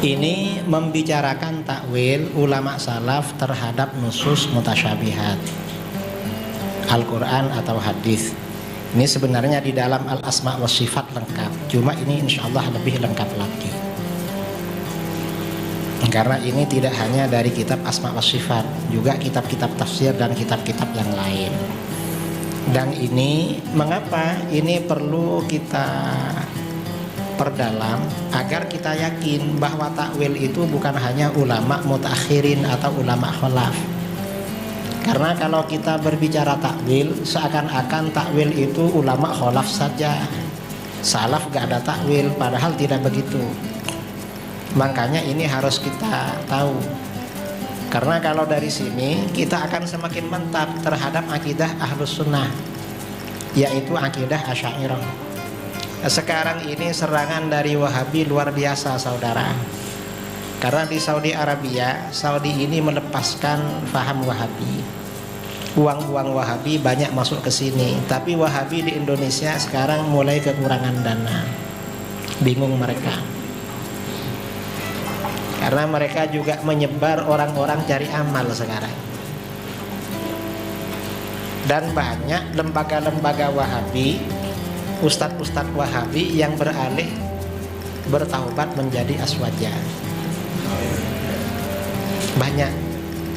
Ini membicarakan takwil ulama salaf terhadap nusus mutasyabihat Al-Quran atau hadis. Ini sebenarnya di dalam Al-Asma wa Sifat lengkap, cuma ini insya Allah lebih lengkap lagi karena ini tidak hanya dari kitab Asma wa Sifat, juga kitab-kitab tafsir dan kitab-kitab yang lain. Dan ini mengapa ini perlu kita perdalam agar kita yakin bahwa takwil itu bukan hanya ulama mutakhirin atau ulama khalaf. Karena kalau kita berbicara takwil, seakan-akan takwil itu ulama khalaf saja, salaf gak ada takwil, padahal tidak begitu. Makanya ini harus kita tahu, karena kalau dari sini kita akan semakin mantap terhadap akidah Ahlus Sunnah, yaitu akidah Asy'ariyah. Sekarang ini serangan dari Wahabi luar biasa, saudara. Karena di Saudi Arabia, Saudi ini melepaskan paham Wahabi. Uang-uang Wahabi banyak masuk ke sini, tapi Wahabi di Indonesia sekarang mulai kekurangan dana. Bingung mereka. Karena mereka juga menyebar orang-orang cari amal sekarang. Dan banyak lembaga-lembaga Wahabi, ustadz-ustadz Wahabi yang beralih bertaubat menjadi aswaja. Banyak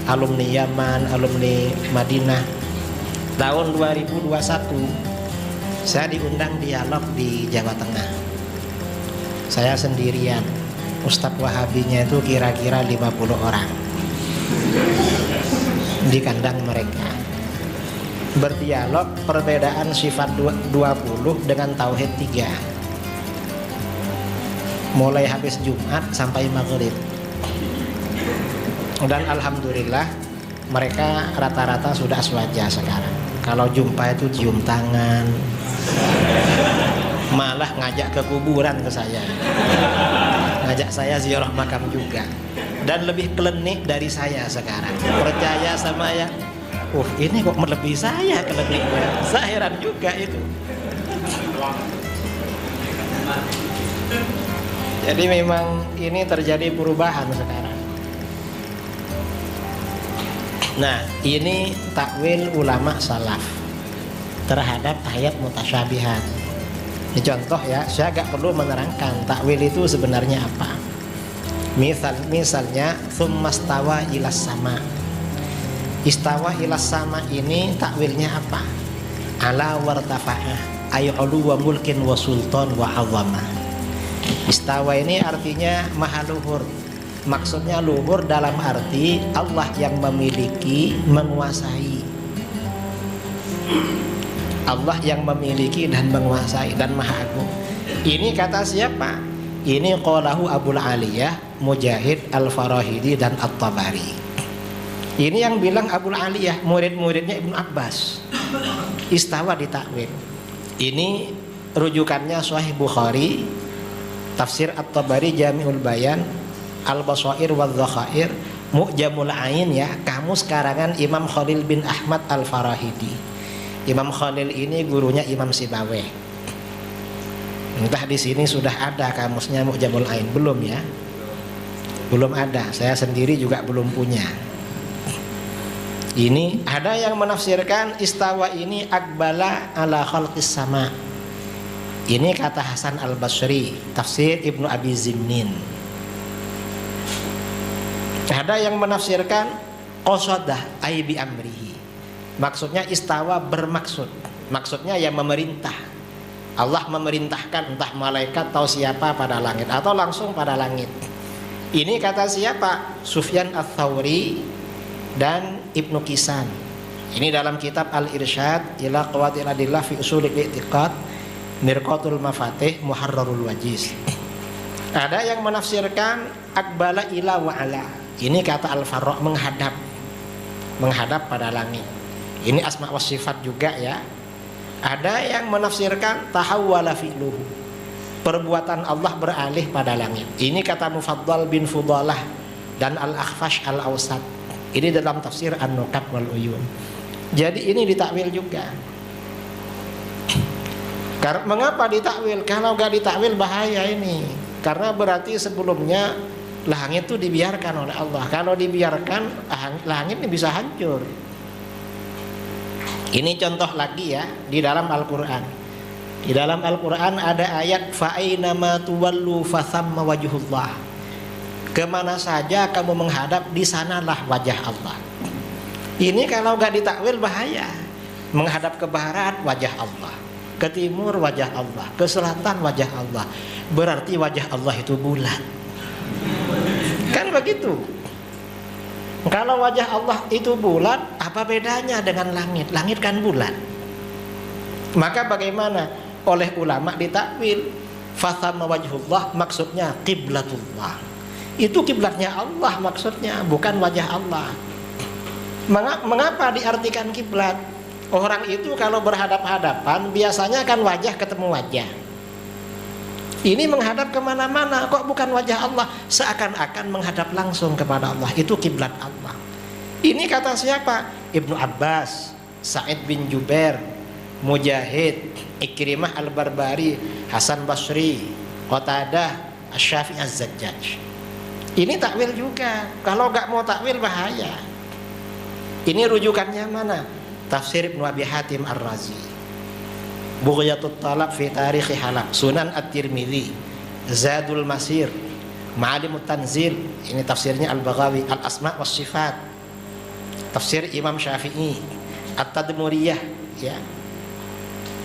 alumni Yaman, alumni Madinah. Tahun 2021 saya diundang dialog di Jawa Tengah. Saya sendirian. Ustadz Wahabinya itu kira-kira 50 orang di kandang mereka. Berdialog perbedaan sifat 20 dengan tauhid 3, mulai habis Jumat sampai maghrib. Dan alhamdulillah mereka rata-rata sudah aswaja sekarang. Kalau jumpa itu cium tangan, malah ngajak ke kuburan ke saya, ngajak saya ziarah makam juga. Dan lebih klenik dari saya sekarang, percaya sama yang ini kok melebihi saya keleniknya. Saya heran juga itu. Jadi memang ini terjadi perubahan sekarang. Nah, ini takwil ulama salaf terhadap ayat mutasyabihat. Ini contoh ya, saya gak perlu menerangkan takwil itu sebenarnya apa. Misalnya tsummastawa ilas sama. Istawa ilas sama ini takwilnya apa? Ala wartafa'ah ay'ulu wa mulkin wa sultan wa azamah. Istawa ini artinya maha luhur. Maksudnya luhur dalam arti Allah yang memiliki, menguasai. Allah yang memiliki dan menguasai dan maha agung. Ini kata siapa? Ini qalahu Abul Aliyah, Mujahid, Al-Farahidi dan At-Tabari. Ini yang bilang Abul Aliyah, murid-muridnya Ibnu Abbas. Istawa ditakwil. Ini rujukannya Sahih Bukhari, Tafsir At-Tabari Jami'ul Bayan, Al-Basair wa Dzakhair, Mu'jamul Ain ya, kamus karangan Imam Khalil bin Ahmad Al-Farahidi. Imam Khalil ini gurunya Imam Sibawayh. Entah di sini sudah ada kamusnya Mu'jamul Ain, belum ya? Belum ada, saya sendiri juga belum punya. Ini ada yang menafsirkan istawa ini akbala ala khalqis sama. Ini kata Hasan Al-Basri, tafsir Ibnu Abi Zimnin. Ada yang menafsirkan qasadah ay bi amrihi. Maksudnya istawa bermaksud. Maksudnya yang memerintah. Allah memerintahkan entah malaikat atau siapa pada langit atau langsung pada langit. Ini kata siapa? Sufyan Ats-Tsauri dan Ibnu Kisan. Ini dalam kitab Al-Irsyad ila Qawaidil Adillah fi Ushul I'tiqad, Mirqatul Mafatih, Muharrarul Wajiz. Ada yang menafsirkan akbala ila wa ala. Ini kata Al-Farra, menghadap pada langit. Ini asma wa sifat juga ya. Ada yang menafsirkan tahawwala fi'luhu, perbuatan Allah beralih pada langit. Ini kata Mufaddal bin Fudalah dan Al-Akhfash Al-Awsat. Ini dalam tafsir An-Nukat wal Uyun. Jadi ini ditakwil juga. Mengapa ditakwil? Kalau gak ditakwil bahaya ini. Karena berarti sebelumnya Langit itu dibiarkan oleh Allah. Kalau dibiarkan, langit ini bisa hancur. Ini contoh lagi ya di dalam Al-Quran. Di dalam Al-Quran ada ayat fa'ainama tuwallu fathamma wajhullah. Kemana saja kamu menghadap, di sanalah wajah Allah. Ini kalau gak ditakwil bahaya. Menghadap ke barat wajah Allah, ke timur wajah Allah, ke selatan wajah Allah. Berarti wajah Allah itu bulat. Kan begitu. Kalau wajah Allah itu bulat, apa bedanya dengan langit? Langit kan bulat. Maka bagaimana? Oleh ulama ditakwil fathamma wajhullah, maksudnya qiblatullah. Itu kiblatnya Allah maksudnya, bukan wajah Allah. Mengapa diartikan kiblat? Orang itu kalau berhadap-hadapan biasanya kan wajah ketemu wajah. Ini menghadap kemana-mana, kok bukan wajah Allah? Seakan-akan menghadap langsung kepada Allah. Itu kiblat Allah. Ini kata siapa? Ibnu Abbas, Sa'id bin Jubair, Mujahid, Ikrimah Al-Barbari, Hasan Basri, Qatadah, Asy-Syafi'i Az-Zajjaj. Ini takwil juga. Kalau gak mau takwil bahaya. Ini rujukannya mana? Tafsir Ibnu Abi Hatim Ar-Razi, Bughyatut Talab fi Tarikh Halab, Sunan At-Tirmidzi, Zadul Masir, Ma'alimut Tanzil. Ini tafsirnya Al-Baghawi, Al-Asma' was Sifat, tafsir Imam Syafi'i, At-Tadmuriyah ya,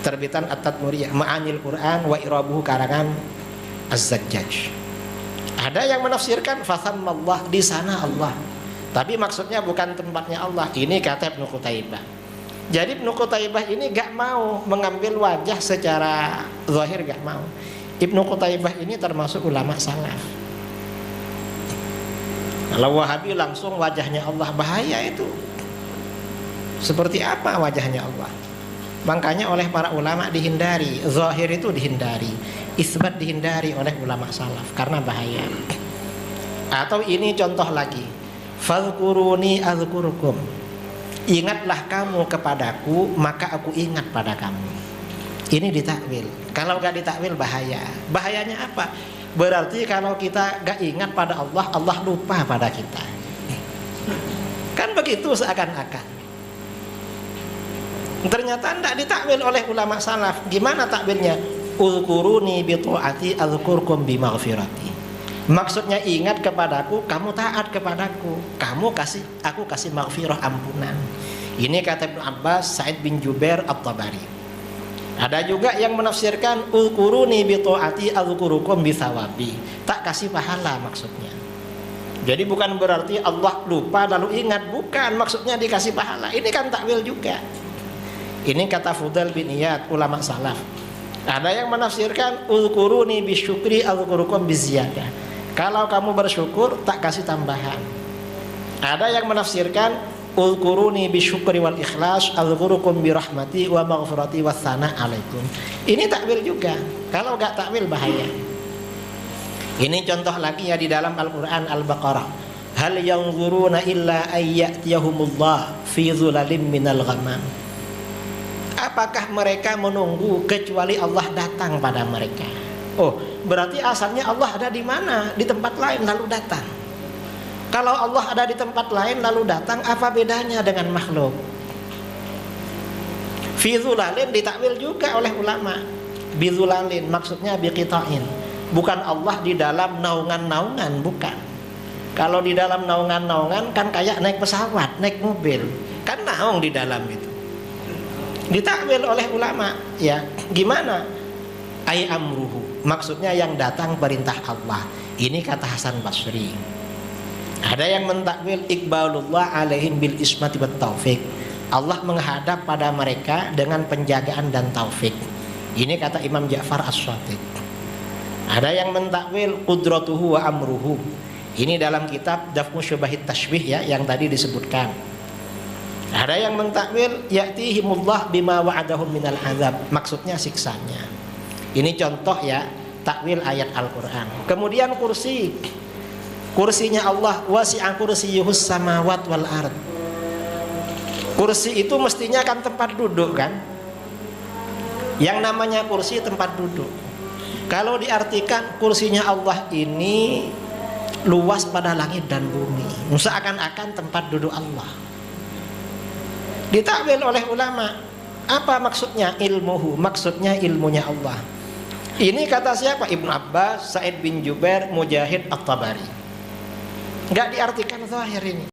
terbitan At-Tadmuriyah, Ma'anil Quran wa Irabuhu karangan Az-Zajjaj. Ada yang menafsirkan fathammallah, di sana Allah, tapi maksudnya bukan tempatnya Allah. Ini kata Ibnu Qutaibah. Jadi Ibnu Qutaibah ini gak mau mengambil wajah secara zahir, gak mau. Ibnu Qutaibah ini termasuk ulama salaf. Kalau Wahabi langsung wajahnya Allah, bahaya itu. Seperti apa wajahnya Allah? Makanya oleh para ulama dihindari. Zahir itu dihindari, isbat dihindari oleh ulama salaf karena bahaya. Atau ini contoh lagi, fadhkuruni adzkurukum. Ingatlah kamu kepadaku, maka aku ingat pada kamu. Ini ditakwil. Kalau gak ditakwil bahaya. Bahayanya apa? Berarti kalau kita gak ingat pada Allah, Allah lupa pada kita. Kan begitu seakan-akan. Ternyata tidak ditakwil oleh ulama salaf. Gimana takwilnya? Uzkuruni bi ta'ati adzkurkum bi maghfirati. Maksudnya ingat kepadaku, kamu taat kepadaku, aku kasih maghfirah, ampunan. Ini kata Ibnu Abbas, Sa'id bin Jubair, At-Tabari. Ada juga yang menafsirkan uzkuruni bi ta'ati adzkurukum bi thawabi. Tak kasih pahala maksudnya. Jadi bukan berarti Allah lupa lalu ingat, bukan, maksudnya dikasih pahala. Ini kan takwil juga. Ini kata Fudail bin Iyad, ulama salaf. Ada yang menafsirkan uzkuruni bi syukri adzkurukum bi ziyadah. Kalau kamu bersyukur, tak kasih tambahan. Ada yang menafsirkan uzkuruni bi syukri wal ikhlas adzkurukum bi rahmati wa maghfirati wa tsana alaikum. Ini takwil juga. Kalau enggak takwil bahaya. Ini contoh lagi ya di dalam Al-Qur'an Al-Baqarah. Hal yanzuruna illa ayyatiyahumullah fi dzulalim minal ghamam. Apakah mereka menunggu kecuali Allah datang pada mereka? Oh, berarti asalnya Allah ada di mana? Di tempat lain lalu datang. Kalau Allah ada di tempat lain lalu datang, apa bedanya dengan makhluk? Fi dzulalin ditakwil juga oleh ulama. Bi dzulalin maksudnya biqitain. Bukan Allah di dalam naungan-naungan, bukan. Kalau di dalam naungan-naungan kan kayak naik pesawat, naik mobil, kan naung di dalam itu. Ditakwil oleh ulama, ya. Gimana? Ai amruhu, maksudnya yang datang perintah Allah. Ini kata Hasan Basri. Ada yang mentakwil iqbalullah alaihim bil ismati wat taufik. Allah menghadap pada mereka dengan penjagaan dan taufik. Ini kata Imam Ja'far As-Shatiq. Ada yang mentakwil qudratuhu wa amruhu. Ini dalam kitab Daf'u Syubahit Tashbih ya, yang tadi disebutkan. Ada yang mentakwil ya'tihimullah bima wa'adahum minal azab, maksudnya siksanya. Ini contoh ya, takwil ayat Al-Quran. Kemudian kursi, kursinya Allah, wasi'a kursiyuhus samawat wal ard. Kursi itu mestinya kan tempat duduk kan. Yang namanya kursi tempat duduk. Kalau diartikan kursinya Allah ini luas pada langit dan bumi, seakan-akan tempat duduk Allah. Ditakwil oleh ulama. Apa maksudnya? Ilmuhu, maksudnya ilmunya Allah. Ini kata siapa? Ibnu Abbas, Sa'id bin Jubair, Mujahid, At-Tabari. Enggak diartikan zahir ini.